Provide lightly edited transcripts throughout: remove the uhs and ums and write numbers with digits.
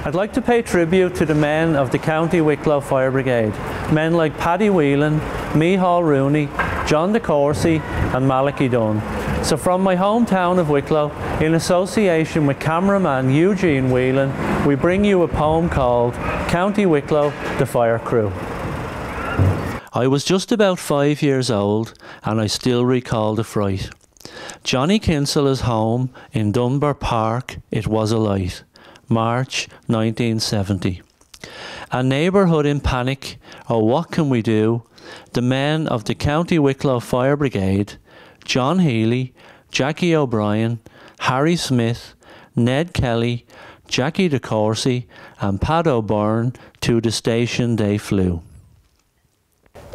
I'd like to pay tribute to the men of the County Wicklow Fire Brigade, men like Paddy Whelan, Micheál Rooney, John de Courcy and Malachi Dunn. So from my hometown of Wicklow, in association with cameraman Eugene Whelan, we bring you a poem called County Wicklow, the Fire Crew. I was just about 5 years old and I still recall the fright. Johnny Kinsella's home in Dunbar Park, it was alight. March 1970. A neighbourhood in panic, oh what can we do? The men of the County Wicklow Fire Brigade, John Healy, Jackie O'Brien, Harry Smith, Ned Kelly, Jackie de Courcy and Pat O'Byrne, to the station they flew.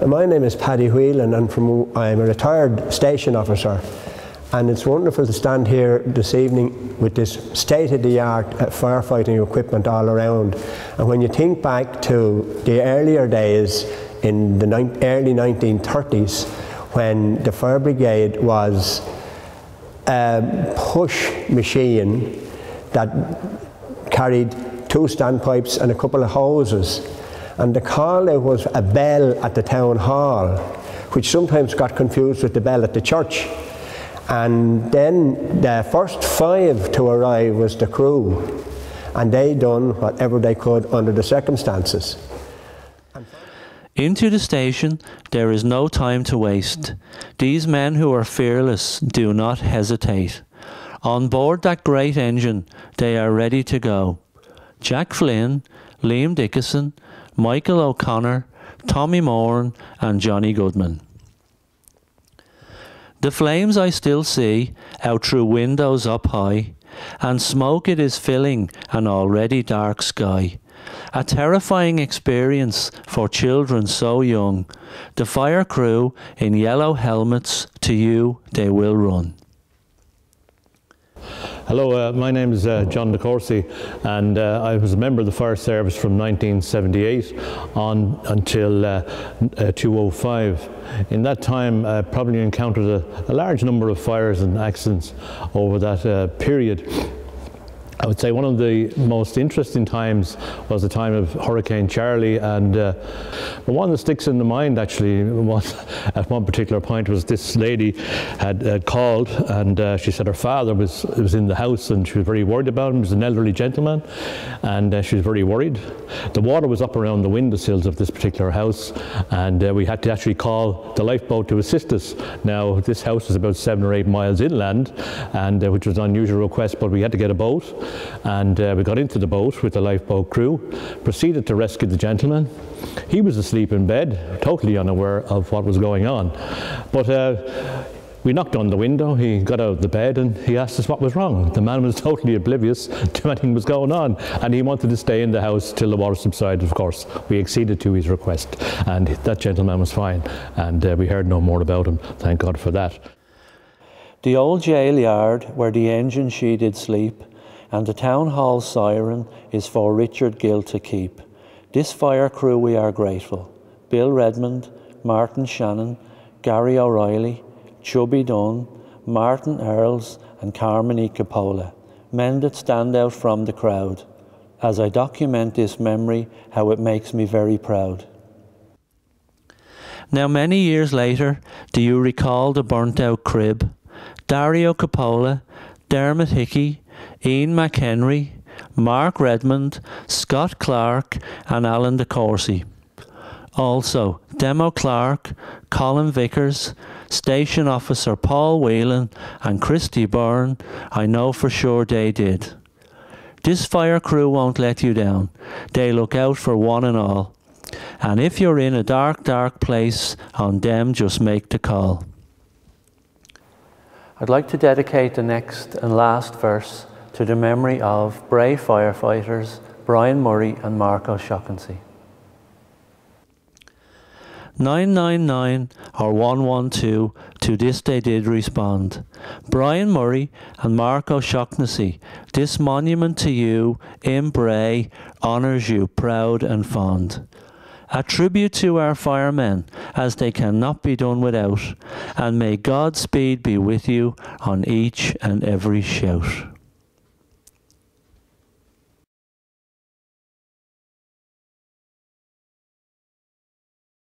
My name is Paddy Whelan and I'm a retired station officer. And it's wonderful to stand here this evening with this state-of-the-art firefighting equipment all around. And when you think back to the earlier days in the early 1930s, when the fire brigade was a push machine that carried 2 standpipes and a couple of hoses. And the call out was a bell at the town hall, which sometimes got confused with the bell at the church. And then the first 5 to arrive was the crew, and they done whatever they could under the circumstances. Into the station there is no time to waste. These men who are fearless do not hesitate. On board that great engine they are ready to go. Jack Flynn, Liam Dickinson, Michael O'Connor, Tommy Moran and Johnny Goodman. The flames I still see out through windows up high, and smoke it is filling an already dark sky. A terrifying experience for children so young. The fire crew in yellow helmets, to you they will run. Hello, my name is John de Courcy and I was a member of the fire service from 1978 on until 2005. In that time I probably encountered a large number of fires and accidents over that period. I would say one of the most interesting times was the time of Hurricane Charlie, and the one that sticks in the mind actually was, at one particular point, was this lady had called and she said her father was in the house and she was very worried about him. He was an elderly gentleman and she was very worried. The water was up around the windowsills of this particular house and we had to actually call the lifeboat to assist us. Now this house was about 7 or 8 miles inland, and which was an unusual request, but we had to get a boat. And we got into the boat with the lifeboat crew, proceeded to rescue the gentleman. He was asleep in bed, totally unaware of what was going on. But we knocked on the window, he got out of the bed and he asked us what was wrong. The man was totally oblivious to anything was going on, and he wanted to stay in the house till the water subsided, of course. We acceded to his request and that gentleman was fine, and we heard no more about him, thank God for that. The old jail yard where the engine she did sleep, and the town hall siren is for Richard Gill to keep. This fire crew we are grateful. Bill Redmond, Martin Shannon, Gary O'Reilly, Chubby Dunn, Martin Earls and Carmen E. Coppola, men that stand out from the crowd. As I document this memory, how it makes me very proud. Now many years later, do you recall the burnt out crib? Dario Coppola, Dermot Hickey, Ian McHenry, Mark Redmond, Scott Clark and Alan de Courcy. Also, Demo Clark, Colin Vickers, Station Officer Paul Whelan and Christy Byrne, I know for sure they did. This fire crew won't let you down. They look out for one and all. And if you're in a dark, dark place, on them just make the call. I'd like to dedicate the next and last verse to the memory of brave firefighters Brian Murray and Mark O'Shaughnessy. 999 or 112, to this they did respond. Brian Murray and Mark O'Shaughnessy, this monument to you in Bray honours you proud and fond. A tribute to our firemen, as they cannot be done without, and may Godspeed be with you on each and every shout.